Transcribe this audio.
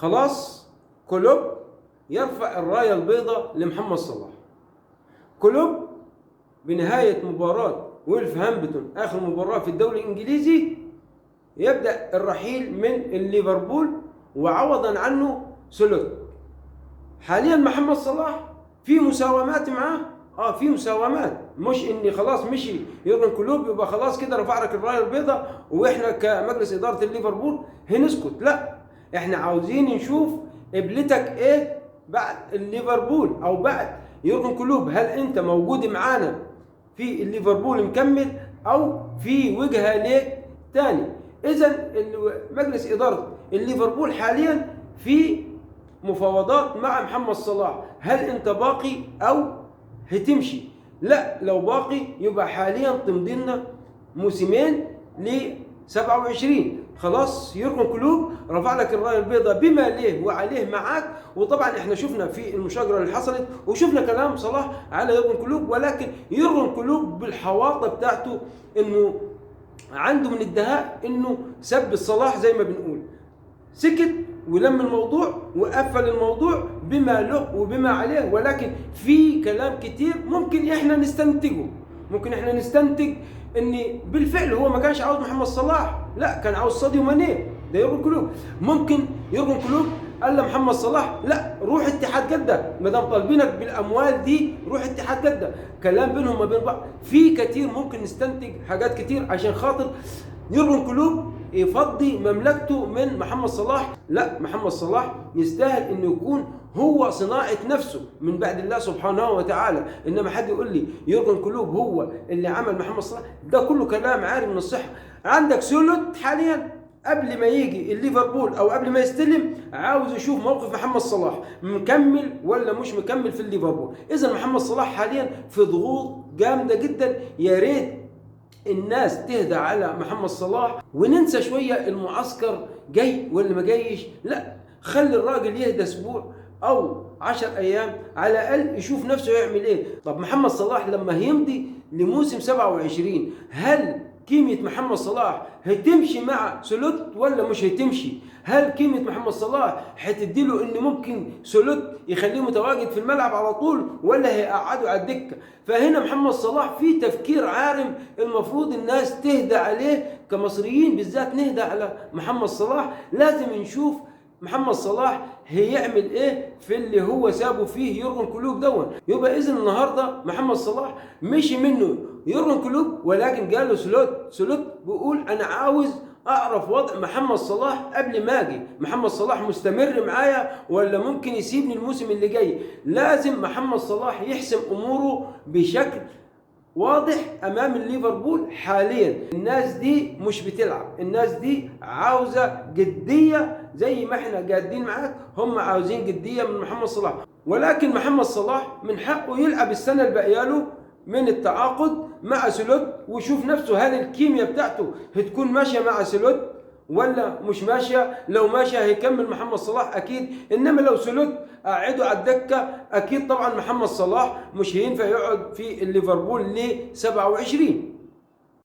خلاص كلوب يرفع الراية البيضاء لمحمد صلاح. كلوب بنهاية مباراة وولفرهامبتون آخر مباراة في الدوري الإنجليزي يبدأ الرحيل من ليفربول وعوضا عنه سلوت. حاليا محمد صلاح في مساومات معاه، في مساومات، مش اني خلاص مشي يورجن كلوب يبقى خلاص كده رفع لك الرايه البيضاء واحنا كمجلس اداره ليفربول هنسكت. لا، احنا عاوزين نشوف قبلتك ايه بعد ليفربول او بعد يورجن كلوب. هل انت موجود معانا في ليفربول مكمل او في وجهه ليك تاني؟ اذا مجلس اداره ليفربول حاليا في مفاوضات مع محمد صلاح. هل انت باقي او هتمشي؟ لا، لو باقي يبقى حاليا تمضي لنا موسمين ل 27. خلاص يورجن كلوب رفع لك الرايه البيضاء بما ليه وعليه معاك. وطبعا احنا شفنا في المشاجره اللي حصلت وشفنا كلام صلاح على يورجن كلوب، ولكن يورجن كلوب بالحواطه بتاعته انه عنده من الدهاء انه سب صلاح زي ما بنقول، سكت ولم الموضوع وقفل الموضوع بما له وبما عليه. ولكن في كلام كتير ممكن احنا نستنتجه، ممكن احنا نستنتج ان بالفعل هو ما كانش عاوز محمد صلاح، لا كان عاوز ساديو ماني. ده يورجن كلوب. ممكن يورجن كلوب قال لمحمد صلاح لا روح اتحاد جده، ما دام طالبينك بالاموال دي روح اتحاد جده. كلام بينهم ما بين بعض، في كتير ممكن نستنتج حاجات كتير عشان خاطر يورجن كلوب يفضي مملكته من محمد صلاح. لا، محمد صلاح يستاهل انه يكون هو صناعة نفسه من بعد الله سبحانه وتعالى. انما حد يقول لي يورجن كلوب هو اللي عمل محمد صلاح، ده كله كلام عاري من الصحة. عندك سولوت حاليا قبل ما يجي ليفربول او قبل ما يستلم عاوز يشوف موقف محمد صلاح مكمل ولا مش مكمل في ليفربول. اذا محمد صلاح حاليا في ضغوط جامدة جدا. يا ريت الناس تهدى على محمد صلاح وننسى شوية المعسكر جاي ولا ما جايش. لا، خلي الراجل يهدى اسبوع او 10 ايام على الاقل يشوف نفسه يعمل ايه. طب محمد صلاح لما هيمضي لموسم 27 هل قيمة محمد صلاح هتمشي مع سلوت ولا مش هتمشي؟ هل قيمة محمد صلاح هتديله ان ممكن سلوت يخليه متواجد في الملعب على طول ولا هيقعده على الدكة؟ فهنا محمد صلاح في تفكير عارم المفروض الناس تهدى عليه، كمصريين بالذات نهدى على محمد صلاح. لازم نشوف محمد صلاح هيعمل ايه في اللي هو سابه فيه يورجن كلوب دون. يبقى اذا النهارده محمد صلاح مشي منه يورجن كلوب ولكن قال له سلوت بيقول انا عاوز اعرف وضع محمد صلاح قبل ما اجي. محمد صلاح مستمر معايا ولا ممكن يسيبني الموسم اللي جاي؟ لازم محمد صلاح يحسم اموره بشكل واضح امام ليفربول حاليا. الناس دي مش بتلعب، الناس دي عاوزه جديه زي ما احنا جادين معاك، هم عاوزين جديه من محمد صلاح. ولكن محمد صلاح من حقه يلعب السنه الباقيه له من التعاقد مع سلوت ويشوف نفسه هل الكيمياء بتاعته هتكون ماشيه مع سلوت ولا مش ماشيه. لو ماشيه هيكمل محمد صلاح اكيد، انما لو سلوت قعده على الدكه اكيد طبعا محمد صلاح مش هينفع يقعد في ليفربول ل 27.